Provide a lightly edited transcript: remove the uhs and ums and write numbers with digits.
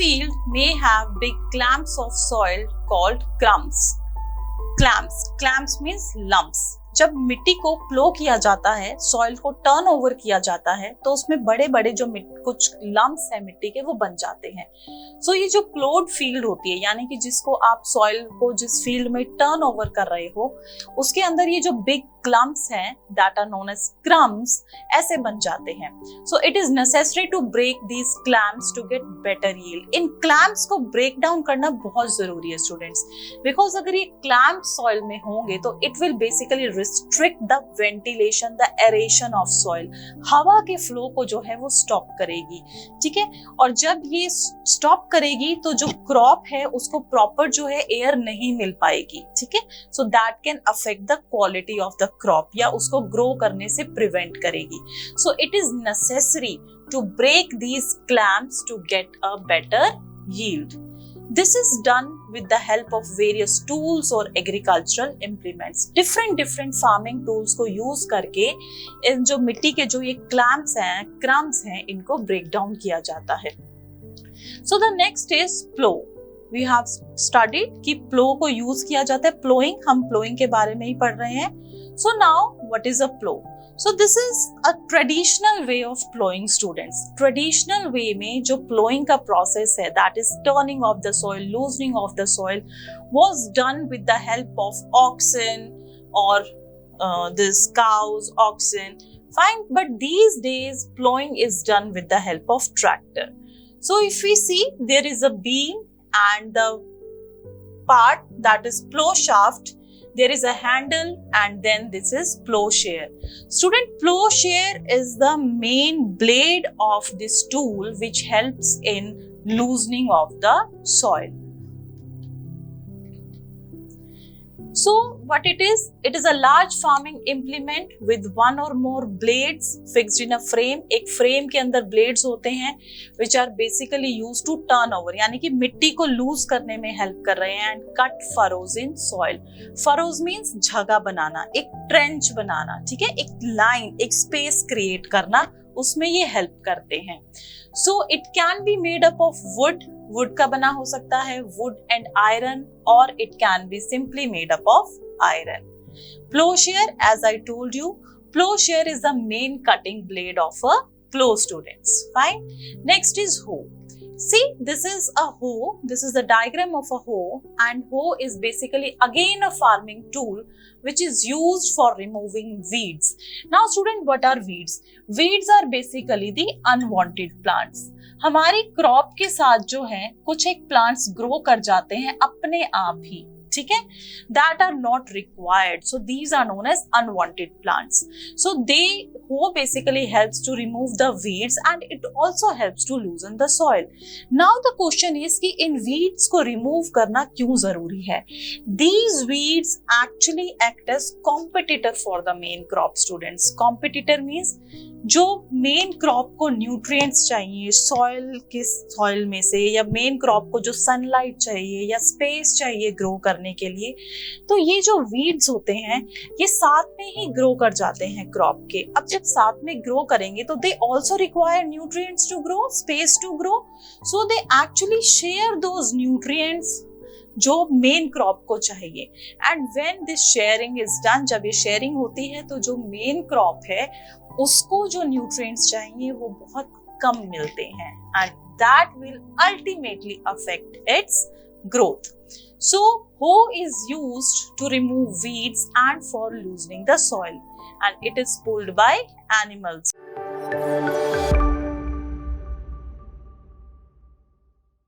field may have big clumps of soil called crumbs. Clamps means lumps. जब मिट्टी को प्लो किया जाता है, सॉइल को टर्न ओवर किया जाता है, तो उसमें बड़े बड़े जो कुछ लम्प्स है मिट्टी के वो बन जाते हैं. सो ये जो प्लोड फील्ड होती है, यानी कि जिसको आप सॉइल को जिस फील्ड में टर्न ओवर कर रहे हो, उसके अंदर ये जो बिग क्लम्प्स हैं that are known as crumbs ऐसे बन जाते हैं. So it is necessary to break these clumps to get better yield. इन क्लम्प्स को ब्रेक डाउन करना बहुत जरूरी है स्टूडेंट्स, बिकॉज अगर ये क्लम्प सॉइल में होंगे तो it will basically restrict the ventilation, the aeration of soil. हवा के फ्लो को जो है वो स्टॉप करेगी. ठीक है, और जब ये स्टॉप करेगी तो जो क्रॉप है उसको प्रॉपर जो है एयर नहीं मिल पाएगी. ठीक है, so that can affect the quality of the crop या उसको ग्रो करने से प्रिवेंट करेगी. So it is necessary to break these clumps to get a better yield. This is done with the help of various tools or agricultural implements. different farming tools को use करके इन जो मिट्टी के जो ये clamps हैं, crumbs हैं, इनको break down किया जाता है. So the next is plow. We have studied कि plow को use किया जाता है. Plowing, हम plowing के बारे में ही पढ़ रहे हैं. So now what is a plow? So this is a traditional way of plowing students. Traditional way में जो plowing का process है, that is turning of the soil, loosening of the soil, was done with the help of oxen or this cows, oxen. Fine, but these days plowing is done with the help of tractor. So if we see, there is a beam and the part that is plow shaft. There is a handle and then this is plowshare. Student, plowshare is the main blade of this tool which helps in loosening of the soil. So what it is a large farming implement with one or more blades fixed in a frame. एक frame के अंदर blades होते हैं which are basically used to turn over, यानी कि मिट्टी को loose करने में हेल्प कर रहे हैं. and cut furrows in soil. furrows means जगह बनाना, एक trench बनाना. ठीक है, एक लाइन, एक स्पेस क्रिएट करना, उसमें ये हेल्प करते हैं. So it can be made up of wood. Would का बना हो सकता है, वुड एंड आयरन, और it can be simply made up of iron. Plowshare, as I told you, plowshare is the main cutting blade of a plow, students. Fine. Next is hoe. See, this is a hoe. This is the diagram of a hoe, and hoe is basically again a farming tool which is used for removing weeds. Now student, what are weeds? Weeds are basically the unwanted plants. हमारी crop के साथ जो है कुछ एक plants grow कर जाते हैं अपने आप ही. ठीक है, that are not required, so these are known as unwanted plants. So hoe basically helps to remove the weeds and it also helps to loosen the soil. Now the question is कि इन weeds को remove करना क्यों जरूरी है? These weeds actually act as competitor for the main crop, students. Competitor means जो main crop को nutrients चाहिए soil में से, या मेन क्रॉप को जो सनलाइट चाहिए या स्पेस चाहिए ग्रो करने के लिए, तो ये जो वीड्स होते हैं ये साथ में ही ग्रो कर जाते हैं क्रॉप के. अब जब साथ में ग्रो करेंगे तो they also require nutrients to grow, space to grow, so they actually share those nutrients जो मेन क्रॉप को चाहिए. And when this sharing is done, जब ये शेयरिंग होती है तो जो मेन क्रॉप है उसको जो न्यूट्रिएंट्स चाहिए वो बहुत कम मिलते हैं, and that will ultimately affect it's growth. So hoe is used to remove weeds and for loosening the soil, and it is pulled by animals.